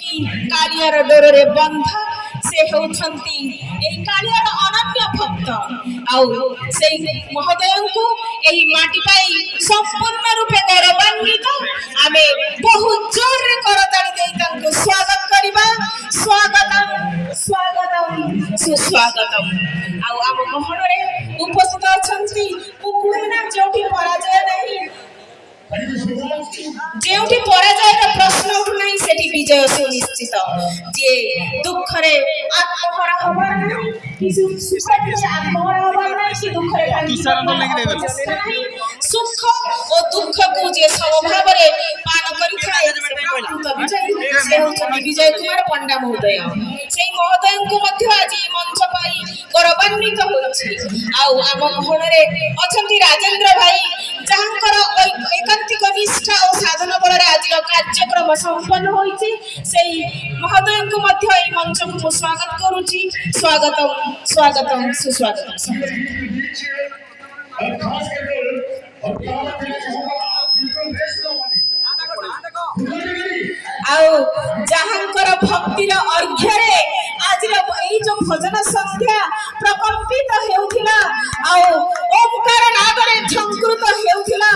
कालियार डोरे बंध से होउछंती एही कालियार अनन्य भक्त आउ से महोदय को एही माटी पाई संपूर्ण रूपे गौरवान्वित आमे बहुत जोर रे करताली देई तांको स्वागत करिबा स्वागतम स्वागतम सुस्वागतम आउ आम महल रे उपस्थित अछंती मुकुना जोटी पराजय नहीं जेउठी पराजयर प्रश्न उठुनाई सेठी विजय सुनिश्चित जे दुख रे आत्महरा हबार नाही कि सुख रे आत्महरा हबार नाही कि दुख रे सुख और दुख को जे समभाव रे पान करिथाय तो विजय कुमार पंडा महोदय सेई महोदय को मध्य आज मंच पाई गौरवान्वित होछि आउ आम महल रे अछंती राजेंद्र भाई जहांकर एकांतिक निष्ठा और साधन बल आज कार्यक्रम संपन्न होइछि सेई महोदय को मध्य एई मंच को स्वागत करूछि स्वागतम स्वागतम सुस्वागतम आउ जहांकर भक्तिर अर्घ्य रे आज एई जो भजन संध्या प्रकंपित हेउथिला आउ ओमकार नादरे झंकृत हेउथिला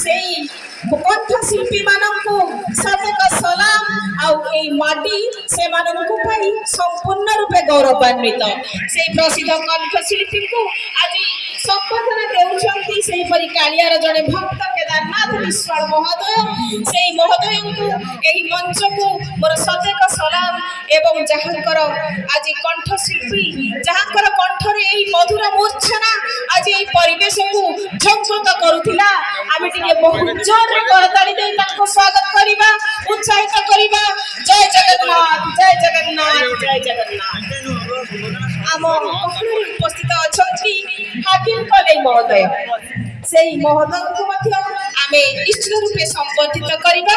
सेई कंठ शिल्पी मानकु सतेक सलाम आउ एई माटी से मानकु पाई संपूर्ण रूपे गौरवान्वित सेई प्रसिद्ध कंठ शिल्पी को आज संबोधन देउछंती सेई परि कालियार जने भक्त केदारनाथ विश्वाल महोदय सेई महोदय को एही मंच को मोर सतेक सलाम एवं जहांकर आज कंठ शिल्पी जहांकर कंठ रे एही मधुर मूर्छना आज एही परिवेश को झंकृत करूथिला आमे टिके बहुत जोर रे करताली दे ताको स्वागत करिबा उत्साहित करिबा जय जगन्नाथ जय जगन्नाथ जय जगन्नाथ आम उपस्थित अछंती हाकिम कले महोदय सेई महोदय को मध्य आमे निश्चित रूपे संबोधित करिबा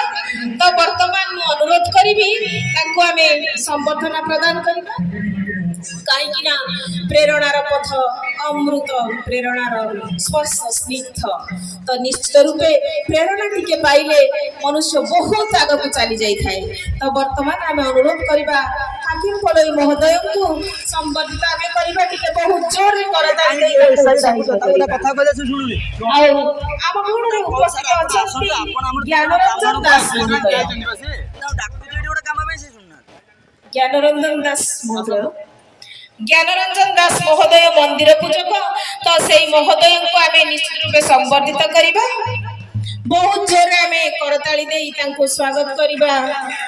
तो वर्तमान मु अनुरोध करिबी ताको आमे संबोधना प्रदान करिबा काहे कि ना प्रेरणार पथ अमृत प्रेरणार स्पर्श स्निग्ध तो निश्चित रूपे प्रेरणा टिके पाइले मनुष्य बहुत आगे को चली जाई थाए तो वर्तमान आमे अनुरोध करिबा हाकिम कलई महोदय को संबोधित आमे करिबा टिके बहुत जोर रे करता दे कथा कहले सुनुनी आ आम गुण रे उपस्थित अछंती ज्ञानरंजन दास महोदय ज्ञानरंजन दास महोदय ज्ञानरंजन दास महोदय मंदिर पूजक तो सेई महोदय को आमे निश्चित रूपे संबोधित करिबा बहुत जोर आमे करताली देई तांको स्वागत करिबा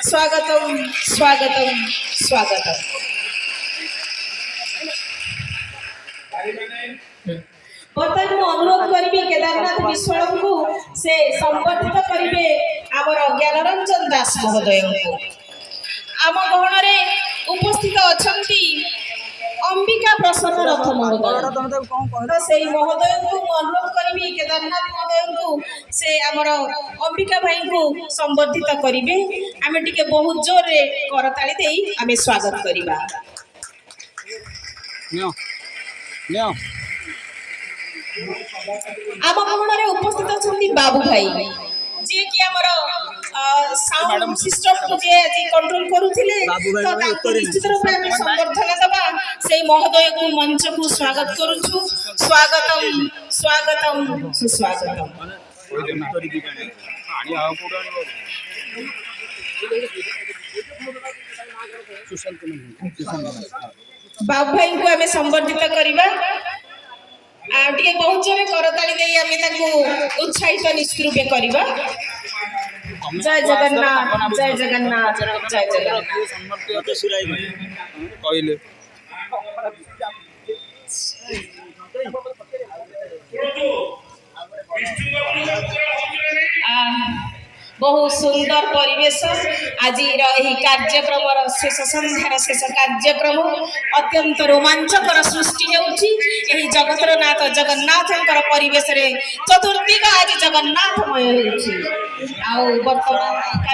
स्वागतम स्वागतम स्वागतम बर्तमान मु अनुरोध करिबी केदारनाथ विश्वाल को से संबोधित करिबे हमर ज्ञानरंजन दास महोदय को आम गहन रे उपस्थित अछंती अंबिका प्रसन्न रथ महोदय तो सेई महोदय को अनुरोध करिबी केदारनाथ महोदय को से हमर अंबिका भाई को संबोधित करिबे आमे टिके बहुत जोर रे करताली देई आमे स्वागत करिबा नियो आम गहन रे उपस्थित अछंती बाबू भाई जे कि हमर साउंड सिस्टम को जे जी कंट्रोल करूथिले तो ताको निश्चित रूप में संबर्धना दबा सेई महोदय को मंच को स्वागत करूछु स्वागतम स्वागतम सुस्वागतम बाबू भाई को हमें संबर्धित करिबा आटिके बहुत जोरे करताली देई आमे ताको उत्साहित निश्चित रूपे करिबा जय जगन्नाथ जय जगन्नाथ जय जगन्नाथ कहले बहुत सुंदर परिवेश आज कार्यक्रम शेष संध्यार शेष कार्यक्रम अत्यंत रोमांचकर सृष्टि होउछि एही जगतर नाथ जगन्नाथंकर परिवेश रे चतुर्दिग आज जगन्नाथमय होउछि आ वर्तमान